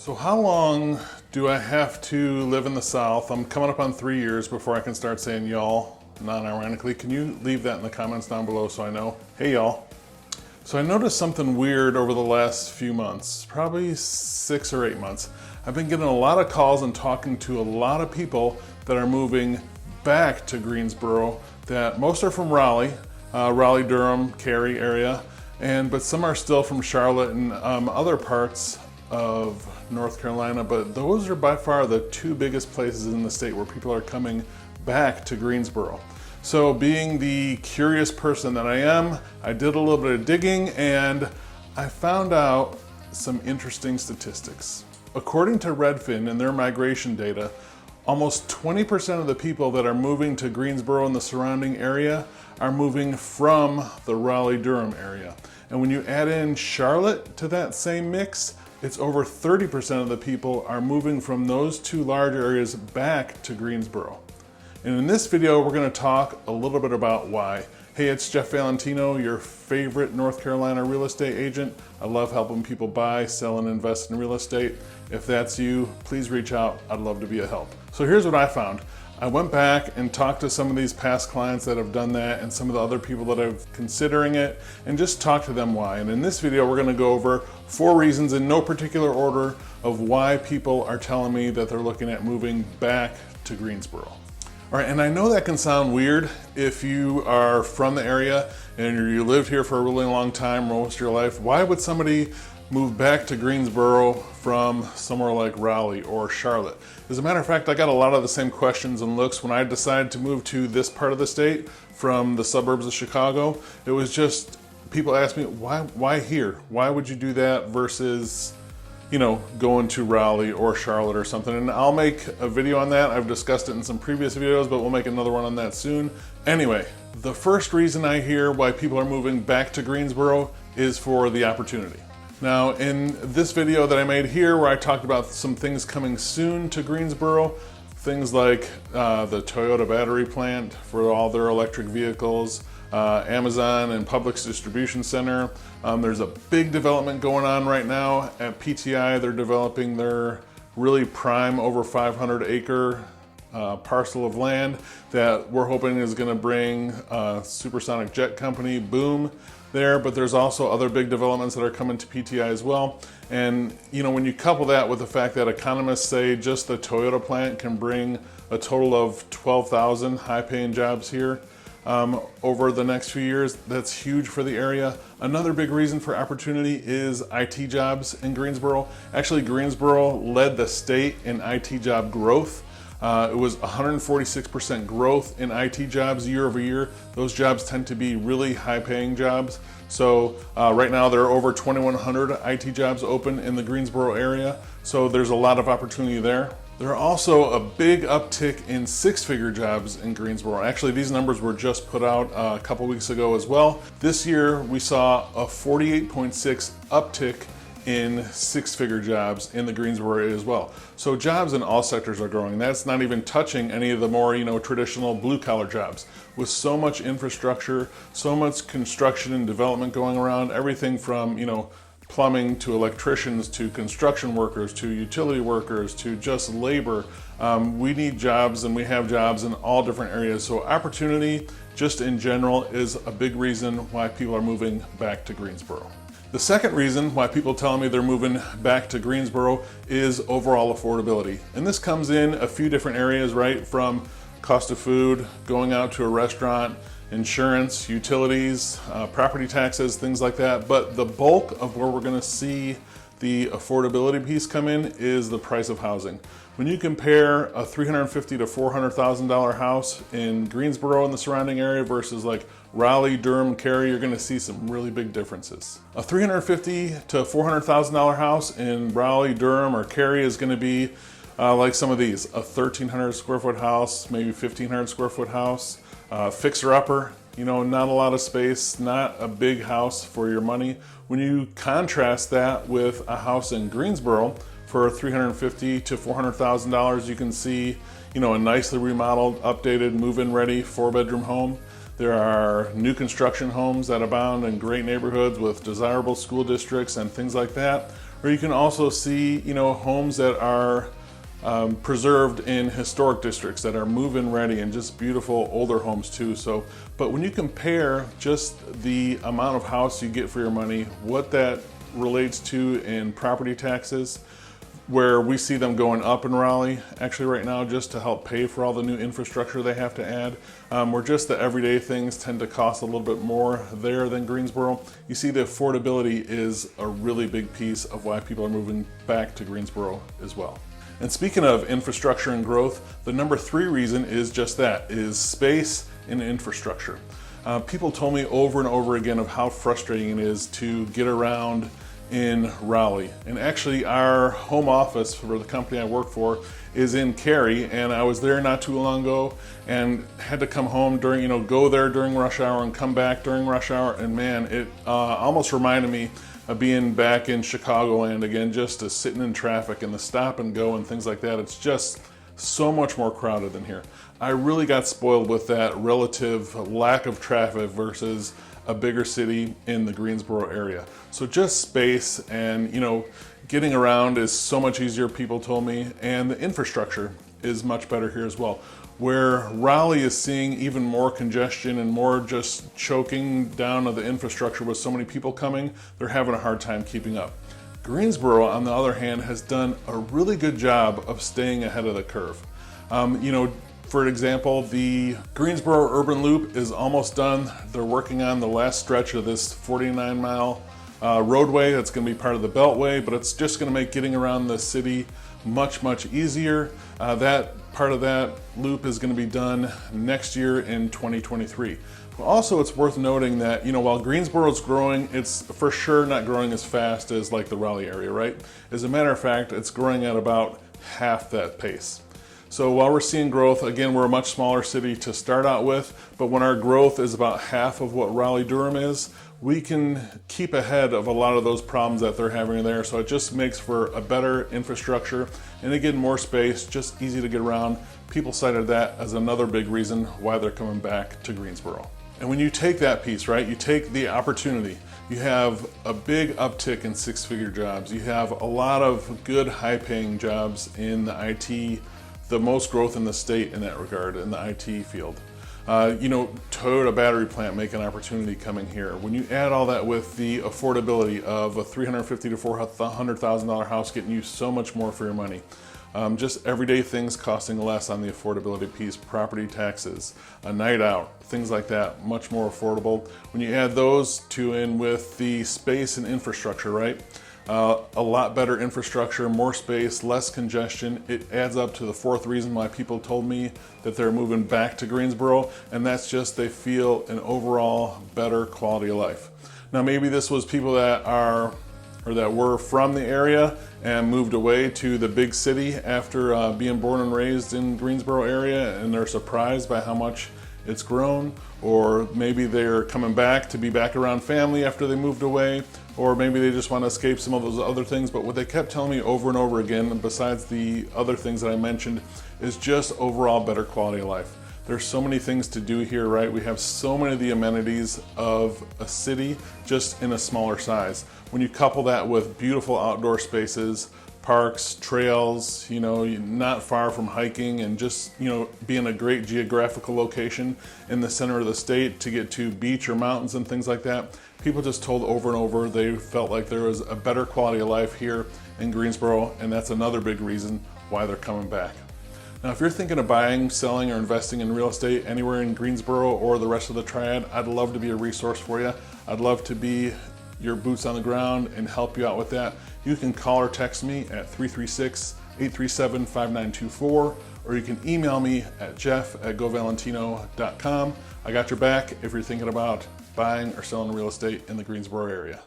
So how long do I have to live in the South? I'm coming up on 3 years before I can start saying y'all non-ironically. Can you leave that in the comments down below so I know? Hey y'all. So I noticed something weird over the last few months, probably 6 or 8 months. I've been getting a lot of calls and talking to a lot of people that are moving back to Greensboro. That most are from Raleigh, Raleigh-Durham, Cary area, but some are still from Charlotte and other parts of North Carolina, but those are by far the two biggest places in the state where people are coming back to Greensboro. So being the curious person that I am, I did a little bit of digging and I found out some interesting statistics. According to Redfin and their migration data, almost 20% of the people that are moving to Greensboro and the surrounding area are moving from the Raleigh-Durham area. And when you add in Charlotte to that same mix, it's over 30% of the people are moving from those two large areas back to Greensboro. And in this video, we're gonna talk a little bit about why. Hey, it's Jeff Valentino, your favorite North Carolina real estate agent. I love helping people buy, sell, and invest in real estate. If that's you, please reach out. I'd love to be a help. So here's what I found. I went back and talked to some of these past clients that have done that and some of the other people that are considering it and just talk to them why. And in this video, we're gonna go over 4 reasons in no particular order of why people are telling me that they're looking at moving back to Greensboro. All right, and I know that can sound weird if you are from the area and you lived here for a really long time, most of your life. Why would somebody move back to Greensboro from somewhere like Raleigh or Charlotte? As a matter of fact, I got a lot of the same questions and looks when I decided to move to this part of the state from the suburbs of Chicago. It was just, people asked me, why here? Why would you do that versus, you know, going to Raleigh or Charlotte or something? And I'll make a video on that. I've discussed it in some previous videos, but we'll make another one on that soon. Anyway, the first reason I hear why people are moving back to Greensboro is for the opportunity. Now, in this video that I made here, where I talked about some things coming soon to Greensboro, things like the Toyota battery plant for all their electric vehicles, Amazon and Publix distribution center. There's a big development going on right now at PTI. They're developing their really prime over 500 acre parcel of land that we're hoping is gonna bring a supersonic jet company boom there, but there's also other big developments that are coming to PTI as well. And you know, when you couple that with the fact that economists say just the Toyota plant can bring a total of 12,000 high-paying jobs here over the next few years, that's huge for the area. Another big reason for opportunity is IT jobs in Greensboro. Actually, Greensboro led the state in IT job growth. It was 146% growth in IT jobs year over year. Those jobs tend to be really high-paying jobs. So right now there are over 2,100 IT jobs open in the Greensboro area. So there's a lot of opportunity there. There are also a big uptick in 6-figure jobs in Greensboro. Actually, these numbers were just put out a couple weeks ago as well. This year we saw a 48.6 uptick in 6-figure jobs in the Greensboro area as well. So jobs in all sectors are growing. That's not even touching any of the more, you know, traditional blue-collar jobs. With so much infrastructure, so much construction and development going around, everything from, you know, plumbing to electricians to construction workers to utility workers to just labor. We need jobs and we have jobs in all different areas. So opportunity, just in general, is a big reason why people are moving back to Greensboro. The second reason why people tell me they're moving back to Greensboro is overall affordability. And this comes in a few different areas, right? From cost of food, going out to a restaurant, insurance, utilities, property taxes, things like that. But the bulk of where we're gonna see the affordability piece come in is the price of housing. When you compare a $350,000 to $400,000 house in Greensboro and the surrounding area versus like Raleigh, Durham, Cary, you're gonna see some really big differences. A $350,000 to $400,000 house in Raleigh, Durham, or Cary is gonna be like some of these, a 1,300 square foot house, maybe 1,500 square foot house, fixer-upper, you know, not a lot of space, not a big house for your money. When you contrast that with a house in Greensboro for $350,000 to $400,000, you can see, you know, a nicely remodeled, updated, move-in ready 4-bedroom home. There are new construction homes that abound in great neighborhoods with desirable school districts and things like that. Or you can also see, homes that are preserved in historic districts that are move-in ready and just beautiful older homes too. So, but when you compare just the amount of house you get for your money, what that relates to in property taxes, where we see them going up in Raleigh actually right now just to help pay for all the new infrastructure they have to add, where just the everyday things tend to cost a little bit more there than Greensboro. You see the affordability is a really big piece of why people are moving back to Greensboro as well. And speaking of infrastructure and growth, the number 3 reason is just that, is space and infrastructure. People told me over and over again of how frustrating it is to get around in Raleigh. And actually our home office for the company I work for is in Cary, and I was there not too long ago and had to come home during, go there during rush hour and come back during rush hour, and man, it almost reminded me of being back in Chicagoland again, just sitting in traffic and the stop and go and things like that. It's just so much more crowded than here. I really got spoiled with that relative lack of traffic versus a bigger city in the Greensboro area. So just space and, getting around is so much easier, people told me, and the infrastructure is much better here as well. Where Raleigh is seeing even more congestion and more just choking down of the infrastructure with so many people coming, they're having a hard time keeping up. Greensboro, on the other hand, has done a really good job of staying ahead of the curve. For example, the Greensboro Urban Loop is almost done. They're working on the last stretch of this 49-mile roadway that's going to be part of the Beltway, but it's just going to make getting around the city much, much easier. That part of that loop is going to be done next year in 2023. Also, it's worth noting that, while Greensboro is growing, it's for sure not growing as fast as like the Raleigh area, right? As a matter of fact, it's growing at about half that pace. So while we're seeing growth, again, we're a much smaller city to start out with, but when our growth is about half of what Raleigh-Durham is, we can keep ahead of a lot of those problems that they're having there. So it just makes for a better infrastructure and again, more space, just easy to get around. People cited that as another big reason why they're coming back to Greensboro. And when you take that piece, right, you take the opportunity, you have a big uptick in 6-figure jobs. You have a lot of good high-paying jobs in the IT, the most growth in the state in that regard, in the IT field. Toyota battery plant making opportunity coming here. When you add all that with the affordability of a $350,000 to $400,000 house getting you so much more for your money. Just everyday things costing less on the affordability piece, property taxes, a night out, things like that, much more affordable. When you add those two in with the space and infrastructure, right? A lot better infrastructure, more space, less congestion. It adds up to the 4th reason why people told me that they're moving back to Greensboro, and that's just they feel an overall better quality of life. Now maybe this was people that were from the area and moved away to the big city after being born and raised in Greensboro area, and they're surprised by how much it's grown, or maybe they're coming back to be back around family after they moved away, or maybe they just want to escape some of those other things. But what they kept telling me over and over again, besides the other things that I mentioned, is just overall better quality of life. There's so many things to do here, right? We have so many of the amenities of a city just in a smaller size. When you couple that with beautiful outdoor spaces, parks, trails, not far from hiking, and just, being a great geographical location in the center of the state to get to beach or mountains and things like that. People just told over and over they felt like there was a better quality of life here in Greensboro, and that's another big reason why they're coming back. Now, if you're thinking of buying, selling, or investing in real estate anywhere in Greensboro or the rest of the Triad, I'd love to be a resource for you. I'd love to be your boots on the ground and help you out with that. You can call or text me at 336-837-5924, or you can email me at jeff@govalentino.com. I got your back if you're thinking about buying or selling real estate in the Greensboro area.